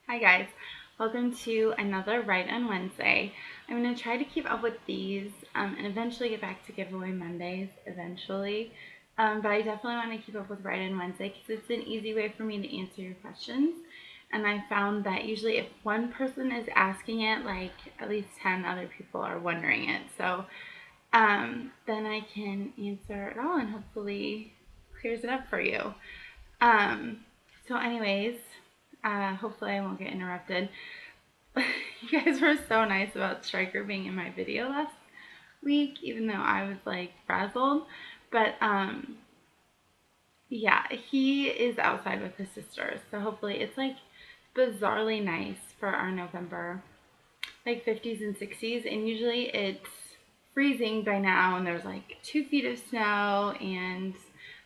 Hi guys, welcome to another Write on Wednesday. I'm going to try to keep up with these and eventually get back to giveaway Mondays eventually. But I definitely want to keep up with Write on Wednesday because it's an easy way for me to answer your questions. And I found that usually if one person is asking it, like at least 10 other people are wondering it. So then I can answer it all and hopefully clears it up for you. So anyways, hopefully I won't get interrupted. You guys were so nice about Striker being in my video last week, even though I was like frazzled. But yeah, he is outside with his sisters, so hopefully it's like bizarrely nice for our November, like 50s and 60s, and usually it's freezing by now, and there's like 2 feet of snow, and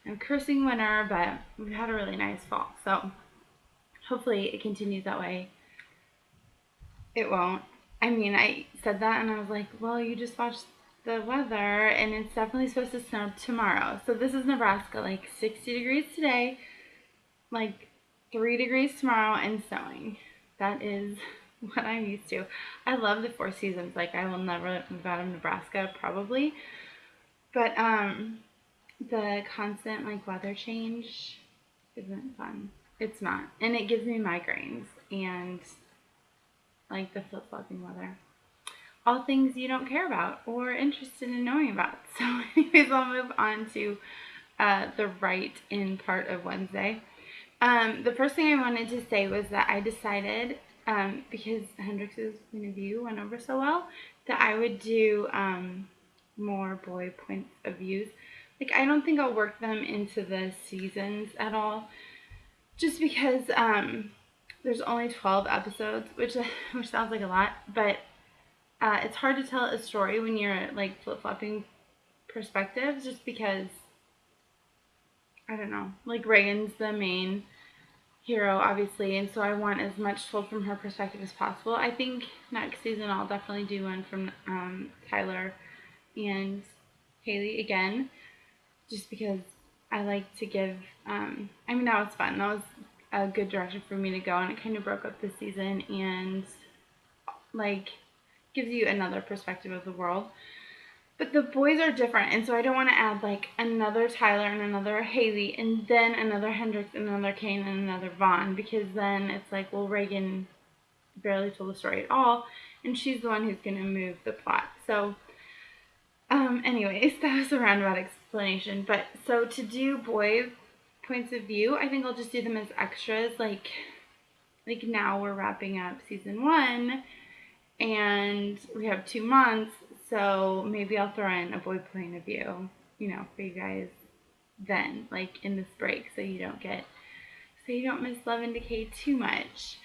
I'm cursing winter, but we've had a really nice fall, so hopefully it continues that way. It won't. I mean, I said that and I was like, well, you just watched the weather and it's definitely supposed to snow tomorrow. So this is Nebraska, like 60 degrees today, like 3 degrees tomorrow, and snowing. That is what I'm used to. I love the 4 seasons. Like, I will never move out of Nebraska, probably. But the constant like weather change isn't fun. It's not. And it gives me migraines and like the flip-flopping weather. All things you don't care about or interested in knowing about. So anyways, I'll move on to the write-in part of Wednesday. The first thing I wanted to say was that I decided, because Hendrix's point of view went over so well, that I would do more boy points of views. Like, I don't think I'll work them into the seasons at all, just because there's only 12 episodes, which sounds like a lot, but it's hard to tell a story when you're like flip-flopping perspectives, just because I don't know, like Reagan's the main hero, obviously, and so I want as much told from her perspective as possible. I think next season I'll definitely do one from Tyler and Haley again, just because I like to give. I mean, that was fun. That was a good direction for me to go, and it kind of broke up the season and like gives you another perspective of the world. But the boys are different, and so I don't want to add like another Tyler and another Haley and then another Hendrix and another Kane and another Vaughn, because then it's like, well, Reagan barely told the story at all, and she's the one who's going to move the plot. So, anyways, that was a roundabout explanation. But so to do boy points of view, I think I'll just do them as extras. Like now we're wrapping up season 1, and we have 2 months, so maybe I'll throw in a boy point of view, for you guys then, like in this break, so you don't miss Love and Decay too much.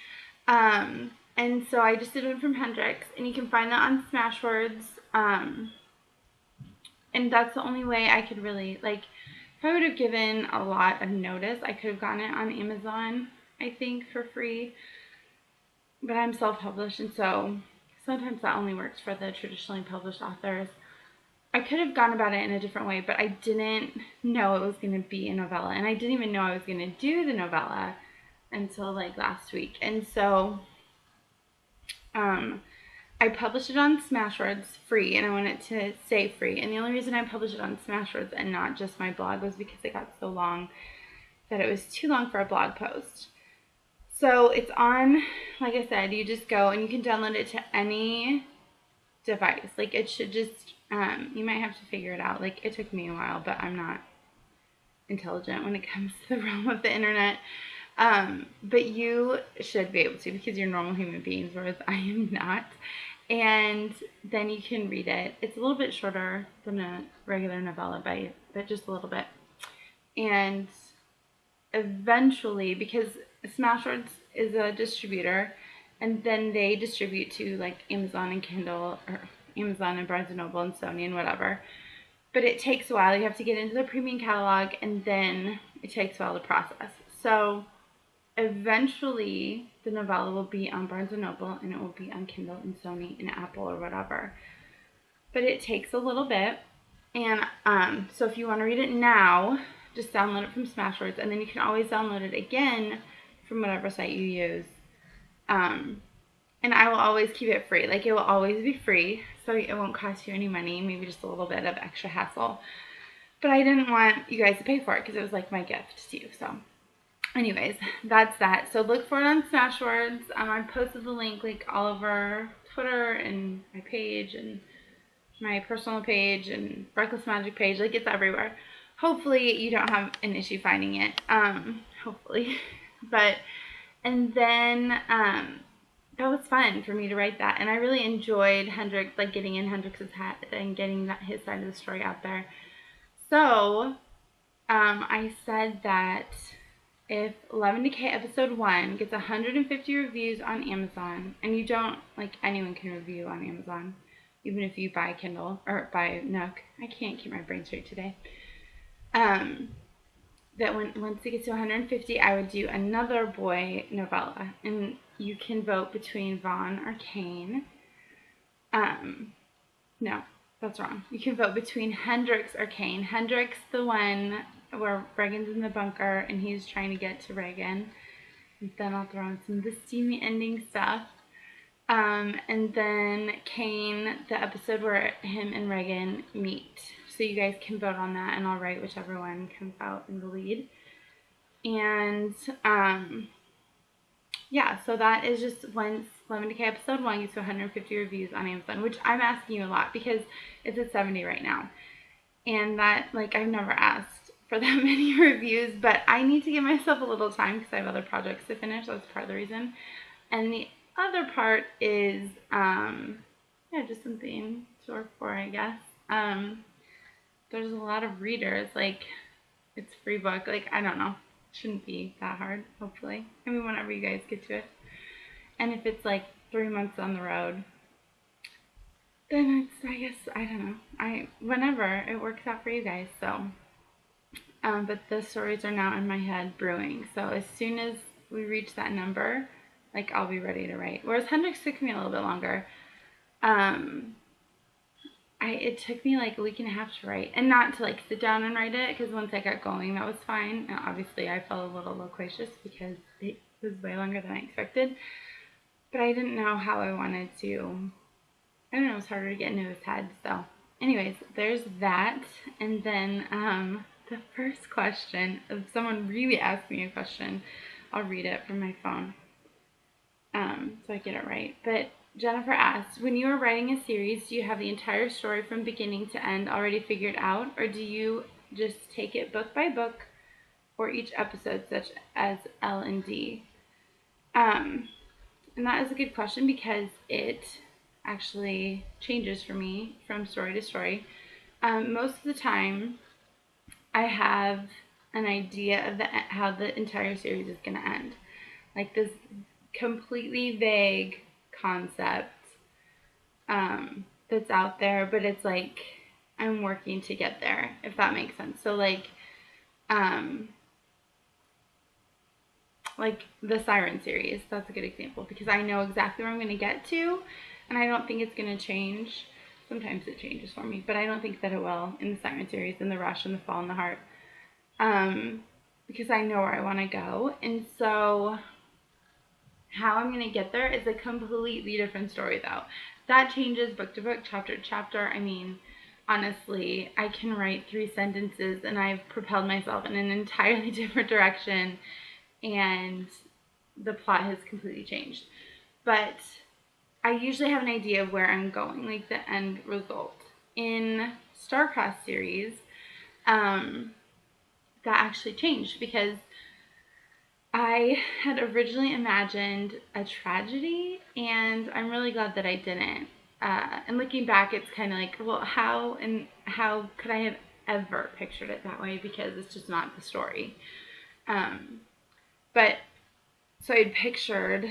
And so I just did one from Hendrix, and you can find that on Smashwords. And that's the only way I could really, like, if I would have given a lot of notice, I could have gotten it on Amazon, I think, for free. But I'm self-published, and so sometimes that only works for the traditionally published authors. I could have gone about it in a different way, but I didn't know it was going to be a novella, and I didn't even know I was going to do the novella until like last week. And so I published it on Smashwords free, and I want it to stay free. And the only reason I published it on Smashwords and not just my blog was because it got so long that it was too long for a blog post. So it's on, like I said, you just go and you can download it to any device. Like, it should just, you might have to figure it out. Like, it took me a while, but I'm not intelligent when it comes to the realm of the internet. But you should be able to, because you're normal human beings, whereas I am not. And then you can read it. It's a little bit shorter than a regular novella, but just a little bit. And eventually, because Smashwords is a distributor, and then they distribute to like Amazon and Kindle, or Amazon and Barnes & Noble and Sony and whatever. But it takes a while. You have to get into the premium catalog, and then it takes a while to process. So eventually the novella will be on Barnes & Noble, and it will be on Kindle and Sony and Apple or whatever. But it takes a little bit. And so if you want to read it now, just download it from Smashwords, and then you can always download it again from whatever site you use And I will always keep it free. Like, it will always be free, so it won't cost you any money, maybe just a little bit of extra hassle. But I didn't want you guys to pay for it because it was like my gift to you. So anyways, that's that. So look for it on Smashwords. I posted the link like all over Twitter and my page and my personal page and Reckless Magic page. Like, it's everywhere. Hopefully you don't have an issue finding it. Hopefully. But, and then, that was fun for me to write that. And I really enjoyed Hendrix, like getting in Hendrix's head and getting that, his side of the story out there. So, I said that if Love and Decay episode 1 gets 150 reviews on Amazon, and you don't, like, anyone can review on Amazon, even if you buy Kindle or buy Nook. I can't keep my brain straight today. That once it gets to 150, I would do another boy novella, and you can vote between Vaughn or Kane. No, that's wrong. You can vote between Hendrix or Kane. Hendrix, the one where Regan's in the bunker and he's trying to get to Regan. And then I'll throw in some of the steamy ending stuff. And then Kane, the episode where him and Regan meet. So you guys can vote on that, and I'll write whichever one comes out in the lead. And yeah, so that is just once Love and Decay episode 1 gets to 150 reviews on Amazon, which I'm asking you a lot because it's at 70 right now. And that, like, I've never asked for that many reviews, but I need to give myself a little time because I have other projects to finish. That's part of the reason. And the other part is, yeah, just something to work for, I guess. There's a lot of readers, like, it's a free book, like, I don't know, shouldn't be that hard, hopefully. I mean, whenever you guys get to it. And if it's like 3 months on the road, then it's, I guess, I don't know, whenever it works out for you guys, so. But the stories are now in my head brewing, so as soon as we reach that number, like, I'll be ready to write. Whereas Hendrix took me a little bit longer. It took me like a week and a half to write, and not to like sit down and write it, because once I got going, that was fine. And obviously I felt a little loquacious because it was way longer than I expected, but I didn't know how I wanted to. I don't know, it was harder to get into his head. So anyways, there's that. And then the first question, if someone really asked me a question, I'll read it from my phone so I get it right. But Jennifer asks, when you are writing a series, do you have the entire story from beginning to end already figured out, or do you just take it book by book or each episode, such as L and D? And that is a good question because it actually changes for me from story to story. Most of the time, I have an idea of how the entire series is going to end. Like this completely vague concept that's out there, but it's like I'm working to get there, if that makes sense. So like the Siren series, that's a good example because I know exactly where I'm going to get to, and I don't think it's going to change. Sometimes it changes for me, but I don't think that it will in the Siren series, in the Rush and the Fall and the Heart, because I know where I want to go. And so how I'm going to get there is a completely different story, though. That changes book to book, chapter to chapter. I mean, honestly, I can write 3 sentences and I've propelled myself in an entirely different direction, and the plot has completely changed. But I usually have an idea of where I'm going, like the end result. In Starcross series, that actually changed because I had originally imagined a tragedy, and I'm really glad that I didn't. And looking back, it's kind of like, well, how could I have ever pictured it that way? Because it's just not the story. But so I'd pictured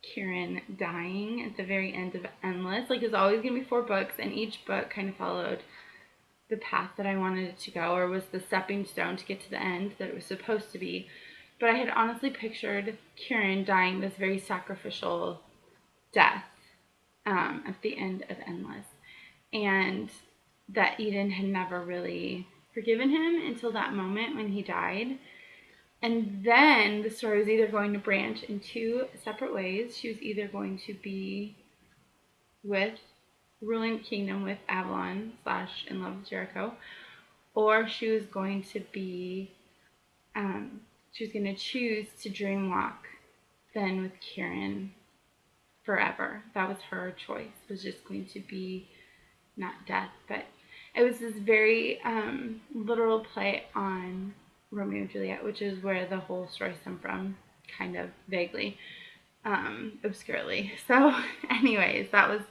Kieran dying at the very end of Endless. Like, it was always going to be 4 books, and each book kind of followed the path that I wanted it to go, or was the stepping stone to get to the end that it was supposed to be. But I had honestly pictured Kieran dying this very sacrificial death at the end of Endless. And that Eden had never really forgiven him until that moment when he died. And then the story was either going to branch in two separate ways. She was either going to be with ruling the kingdom with Avalon / in love with Jericho, or she was going to be, she was going to choose to dreamwalk then with Kieran forever. That was her choice, was just going to be not death, but it was this very literal play on Romeo and Juliet, which is where the whole story stemmed from, kind of vaguely, obscurely. So anyways, that was,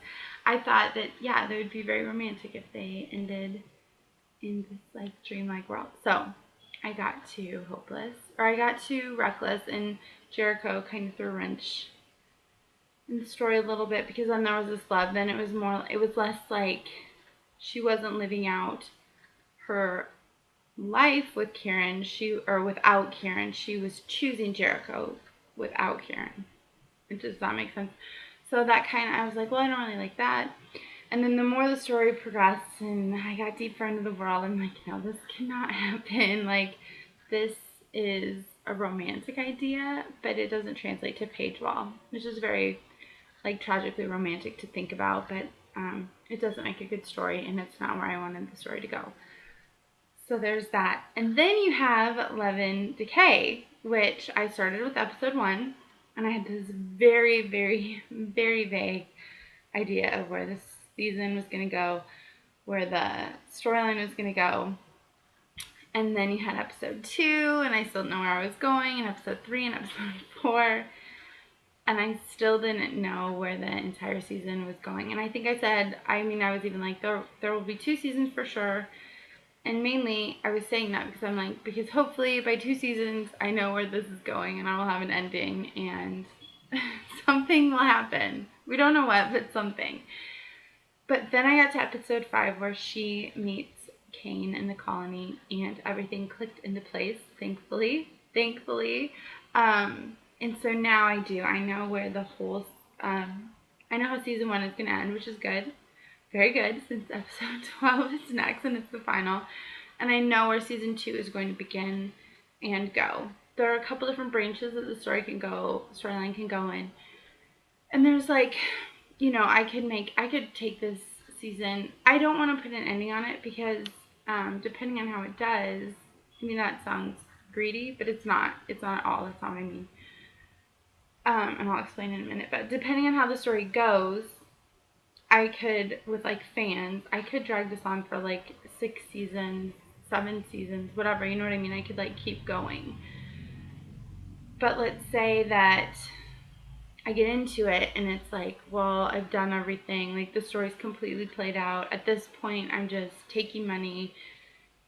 I thought that, yeah, they would be very romantic if they ended in this like dreamlike world. So I got to Hopeless, or I got to Reckless, and Jericho kind of threw a wrench in the story a little bit, because then there was this love. Then it was less like she wasn't living out her life with Kieran, or without Kieran. She was choosing Jericho without Kieran. Does that make sense? So that kind of, I was like, well, I don't really like that. And then the more the story progressed and I got deeper into the world, I'm like, no, this cannot happen. Like, this is a romantic idea, but it doesn't translate to page wall, which is very, like, tragically romantic to think about, but it doesn't make a good story, and it's not where I wanted the story to go. So there's that. And then you have Love and Decay, which I started with episode 1, and I had this very, very, very vague idea of where this season was going to go, where the storyline was going to go. And then you had episode 2, and I still didn't know where I was going, and episode 3 and episode 4. And I still didn't know where the entire season was going. And I think I said, I was even like, there will be 2 seasons for sure. And mainly, I was saying that because I'm like, because hopefully by 2 seasons, I know where this is going and I will have an ending and something will happen. We don't know what, but something. But then I got to episode 5 where she meets Kane in the colony and everything clicked into place, thankfully. And so now I know where the whole, I know how season 1 is going to end, which is good. Very good, since episode 12 is next and it's the final. And I know where season 2 is going to begin and go. There are a couple different branches that the storyline can go in. And there's like, I could take this season. I don't want to put an ending on it because depending on how it does, that sounds greedy, but it's not. It's not at all. That's not what I mean. And I'll explain in a minute. But depending on how the story goes, I could, with like fans, I could drag this on for like 6 seasons, 7 seasons, whatever, you know what I mean? I could like keep going. But let's say that I get into it and it's like, well, I've done everything. Like the story's completely played out. At this point, I'm just taking money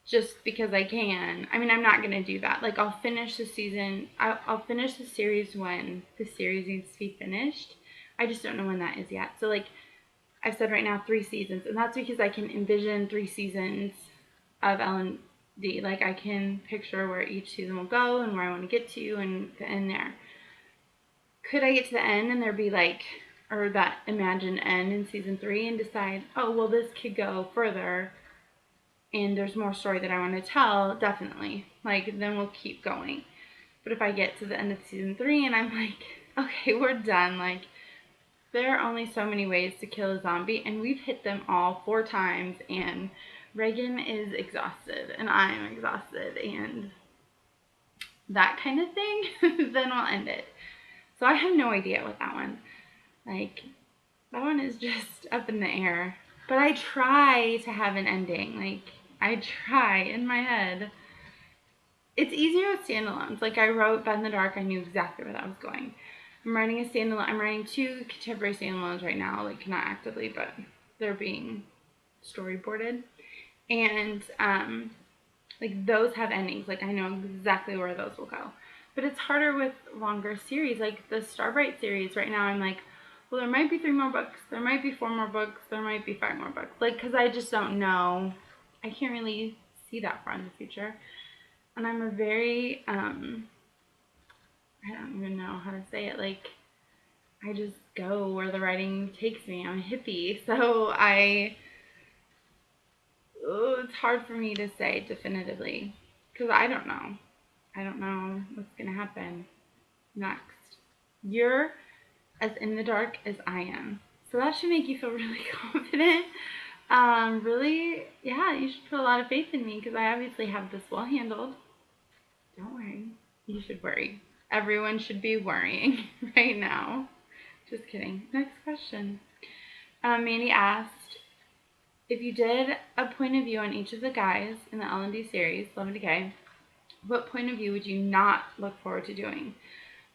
just because I can. I'm not going to do that. Like I'll finish the season. I'll finish the series when the series needs to be finished. I just don't know when that is yet. So like, I've said right now 3 seasons, and that's because I can envision 3 seasons of L&D. Like I can picture where each season will go and where I want to get to and the end there. Could I get to the end and there be like, or that imagined end in season 3 and decide, oh, well, this could go further and there's more story that I want to tell? Definitely. Like, then we'll keep going. But if I get to the end of season 3 and I'm like, okay, we're done, like, there are only so many ways to kill a zombie, and we've hit them all 4 times, and Reagan is exhausted, and I'm exhausted, and that kind of thing, then we'll end it. So I have no idea with that one. Like, that one is just up in the air. But I try to have an ending. Like, I try in my head. It's easier with standalones. Like, I wrote Bed in the Dark, I knew exactly where that was going. I'm writing a standalone. I'm writing 2 contemporary standalones right now, like not actively, but they're being storyboarded. And like those have endings. Like I know exactly where those will go. But it's harder with longer series. Like the Starbright series right now, I'm like, well, there might be 3 more books. There might be 4 more books. There might be 5 more books. Like, because I just don't know. I can't really see that far in the future. And I'm a very I don't even know how to say it. Like, I just go where the writing takes me. I'm a hippie, so it's hard for me to say definitively because I don't know. I don't know what's going to happen next. You're as in the dark as I am. So that should make you feel really confident. Really, yeah, you should put a lot of faith in me because I obviously have this well handled. Don't worry. You should worry. Everyone should be worrying right now. Just kidding. Next question. Mandy asked, if you did a point of view on each of the guys in the L&D series, Love and Decay, what point of view would you not look forward to doing?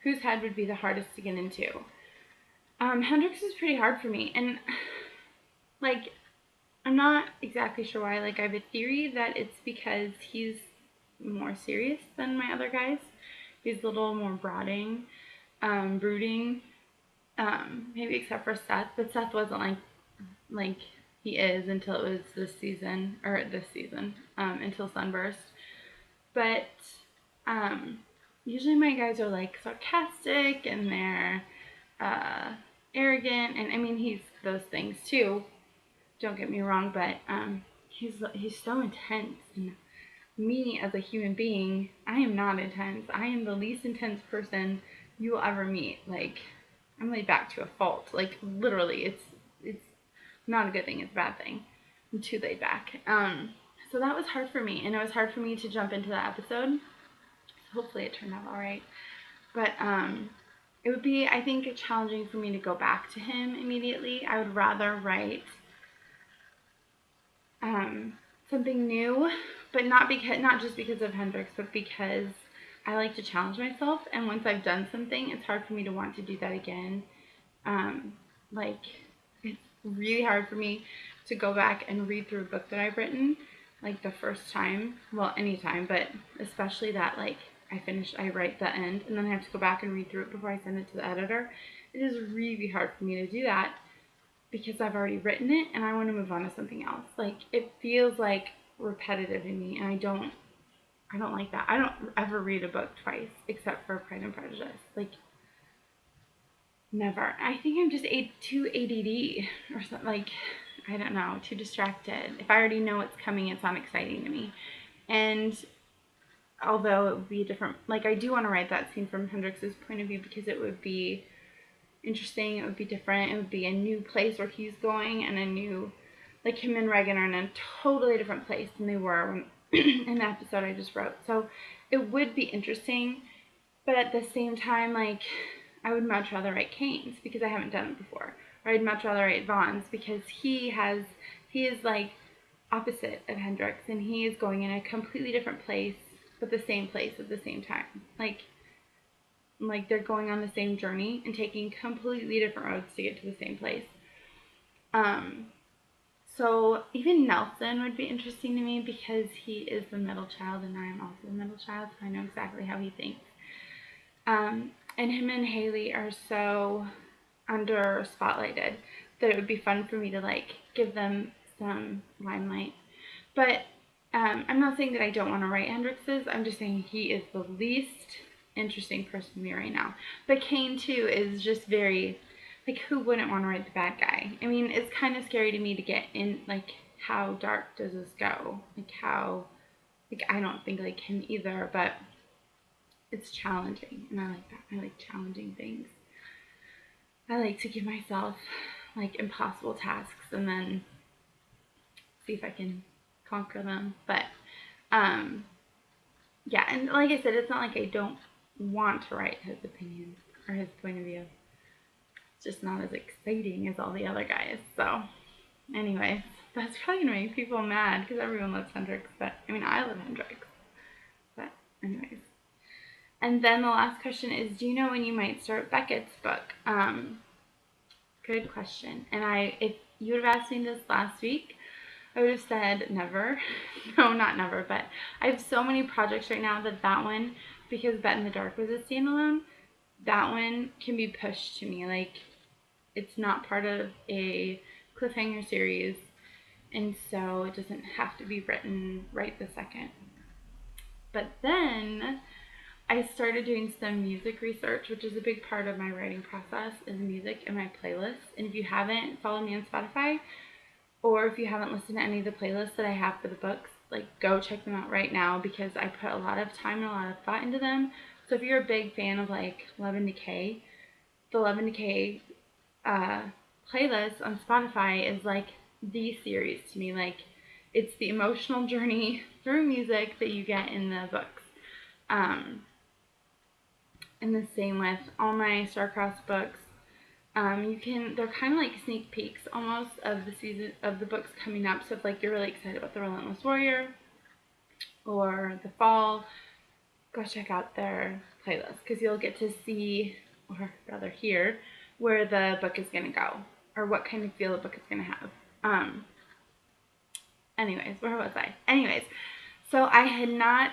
Whose head would be the hardest to get into? Hendrix is pretty hard for me, and like, I'm not exactly sure why. Like, I have a theory that it's because he's more serious than my other guys. He's a little more brooding, maybe except for Seth, but Seth wasn't like he is until it was this season, until Sunburst. But usually my guys are like sarcastic and they're arrogant, and I mean he's those things too. Don't get me wrong, but he's so intense, and me as a human being, I am not intense. I am the least intense person you will ever meet. Like, I'm laid back to a fault. Like, literally, it's not a good thing. It's a bad thing. I'm too laid back. So that was hard for me, and it was hard for me to jump into that episode. Hopefully, it turned out all right. But it would be, I think, challenging for me to go back to him immediately. I would rather write something new, but not just because of Hendrix, but because I like to challenge myself, and once I've done something, it's hard for me to want to do that again. Like, it's really hard for me to go back and read through a book that I've written, like, the first time, well, anytime, but especially that, like, I write the end, and then I have to go back and read through it before I send it to the editor. It is really hard for me to do that, because I've already written it and I want to move on to something else. Like, it feels like repetitive in me, and I don't like that. I don't ever read a book twice except for Pride and Prejudice. Like, never. I think I'm just too ADD or something. Like, I don't know, too distracted. If I already know what's coming, it's not exciting to me. And although it would be different, like, I do want to write that scene from Hendrix's point of view because it would be interesting, it would be different, it would be a new place where he's going, and a new, like, him and Regan are in a totally different place than they were in the episode I just wrote. So it would be interesting, but at the same time, like, I would much rather write Kane's because I haven't done it before, or I'd much rather write Vaughn's because he is like opposite of Hendrix, and he is going in a completely different place, but the same place at the same time. Like they're going on the same journey and taking completely different roads to get to the same place. So even Nelson would be interesting to me because he is the middle child and I am also the middle child, so I know exactly how he thinks. And him and Haley are so under spotlighted that it would be fun for me to, like, give them some limelight. But I'm not saying that I don't want to write Hendrix's. I'm just saying he is the least interesting person to me right now. But Kane too is just very, like, who wouldn't want to write the bad guy? I mean, it's kind of scary to me to get in, like, how dark does this go? Like, I don't think like him either, but it's challenging, and I like that. I like challenging things. I like to give myself, like, impossible tasks and then see if I can conquer them. But yeah, and like I said, it's not like I don't want to write his opinion or his point of view. It's just not as exciting as all the other guys. So anyways, that's probably gonna make people mad because everyone loves Hendrix, but I mean, I love Hendrix. But anyways. And then the last question is, do you know when you might start Beckett's book? Good question. And if you would have asked me this last week, I would have said never. No, not never, but I have so many projects right now that one, because Bet in the Dark was a standalone, that one can be pushed to me. Like, it's not part of a cliffhanger series, and so it doesn't have to be written right this second. But then I started doing some music research, which is a big part of my writing process, is music in my playlists. And if you haven't followed me on Spotify, or if you haven't listened to any of the playlists that I have for the books, like go check them out right now because I put a lot of time and a lot of thought into them. So if you're a big fan of like Love and Decay, the Love and Decay playlist on Spotify is like the series to me. Like it's the emotional journey through music that you get in the books. And the same with all my Star-Crossed books. They're kind of like sneak peeks almost of the season of the books coming up. So if like you're really excited about The Relentless Warrior or The Fall, go check out their playlist because you'll get to see, or rather hear, where the book is going to go or what kind of feel the book is going to have. Anyways, where was I? Anyways, so I had not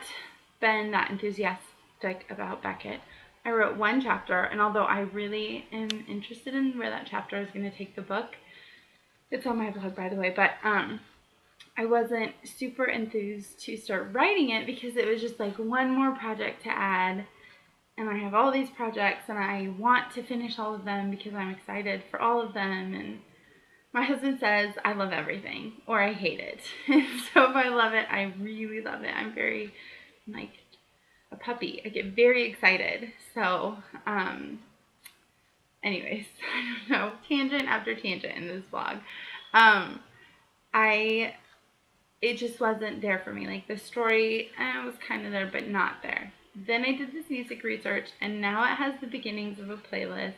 been that enthusiastic about Beckett. I wrote one chapter, and although I really am interested in where that chapter is going to take the book, it's on my blog, by the way, but I wasn't super enthused to start writing it because it was just like one more project to add, and I have all these projects, and I want to finish all of them because I'm excited for all of them, and my husband says I love everything, or I hate it. So if I love it, I really love it. I'm very, like, a puppy. I get very excited. So, anyways, I don't know, tangent after tangent in this vlog. It just wasn't there for me. Like the story was kind of there, but not there. Then I did this music research, and now it has the beginnings of a playlist.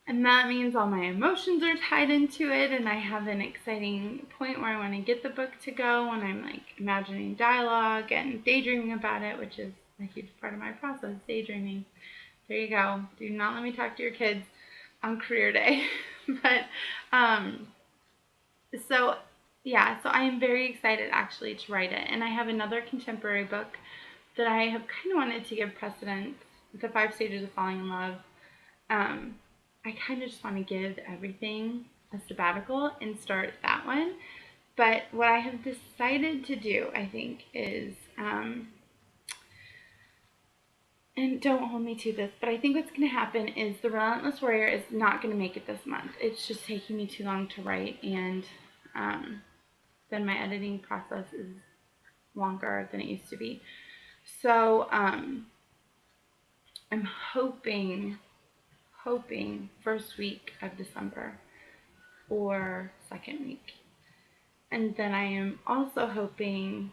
And that means all my emotions are tied into it, and I have an exciting point where I want to get the book to go, and I'm like imagining dialogue and daydreaming about it, which is a huge part of my process, daydreaming. There you go. Do not let me talk to your kids on career day. But, so I am very excited actually to write it. And I have another contemporary book that I have kind of wanted to give precedence, The 5 Stages of Falling in Love. I kind of just want to give everything a sabbatical and start that one. But what I have decided to do, I think, is, and don't hold me to this, but I think what's going to happen is The Relentless Warrior is not going to make it this month. It's just taking me too long to write, and then my editing process is longer than it used to be. So I'm hoping first week of December or second week. And then I am also hoping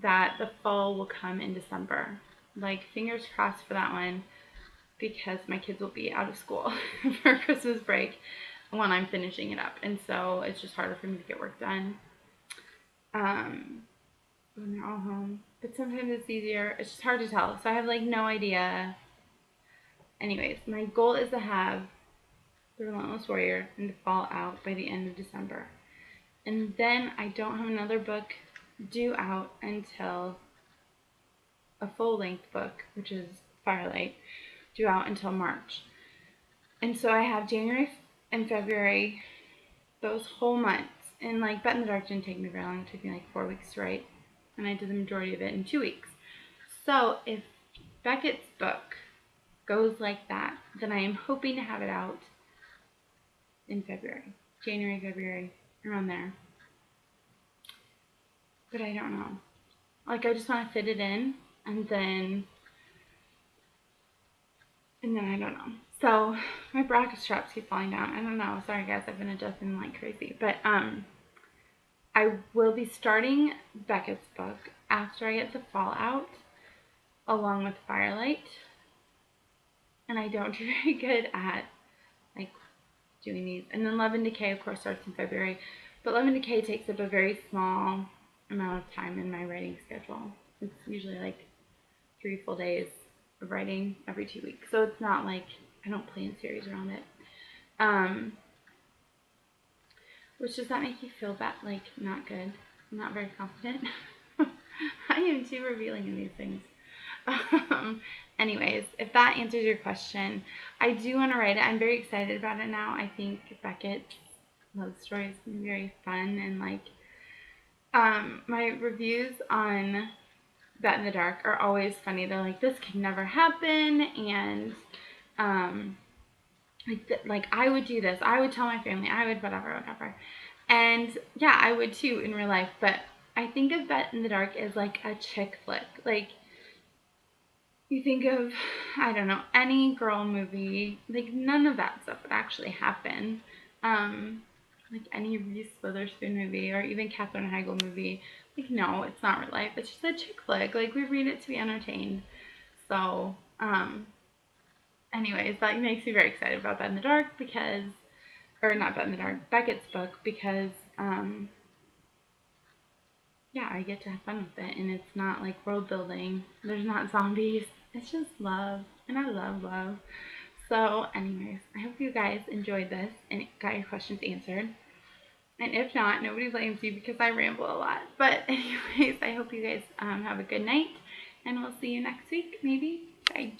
that the fall will come in December. Like, fingers crossed for that one, because my kids will be out of school for Christmas break when I'm finishing it up. And so it's just harder for me to get work done when they're all home. But sometimes it's easier. It's just hard to tell. So I have like no idea. Anyways, my goal is to have The Relentless Warrior and to fall out by the end of December. And then I don't have another book due out until a full-length book, which is Firelight, due out until March. And so I have January and February, those whole months. And like Bet in the Dark didn't take me very long. It took me like 4 weeks to write. And I did the majority of it in 2 weeks. So if Beckett's book goes like that, then I am hoping to have it out in February. January, February, around there. But I don't know. Like, I just want to fit it in, and then I don't know. So my bracket straps keep falling down. I don't know. Sorry guys, I've been adjusting like crazy. But I will be starting Beckett's book after I get the Fallout, along with Firelight. And I don't do very good at like doing these. And then Love and Decay, of course, starts in February. But Love and Decay takes up a very small amount of time in my writing schedule. It's usually like 3 full days of writing every 2 weeks. So it's not like I don't plan series around it. Which does that make you feel bad? Like, not good? Not very confident? I am too revealing in these things. Anyways, if that answers your question, I do want to write it. I'm very excited about it now. I think Beckett's love story is very fun, and like my reviews on Bet in the Dark are always funny. They're like, this could never happen, and like I would do this, I would tell my family, I would whatever, and yeah, I would too in real life, but I think of Bet in the Dark as like a chick flick. Like, you think of, I don't know, any girl movie, like none of that stuff would actually happen. Like any Reese Witherspoon movie or even Katherine Heigl movie. Like, no, it's not real life. It's just a chick flick. Like, we read it to be entertained. So, anyways, that makes me very excited about Bet in the Dark because, or not Bet in the Dark, Beckett's book because, yeah, I get to have fun with it, and it's not like world building. There's not zombies. It's just love, and I love love. So, anyways, I hope you guys enjoyed this and got your questions answered. And if not, nobody blames you because I ramble a lot. But anyways, I hope you guys have a good night, and we'll see you next week, maybe. Bye.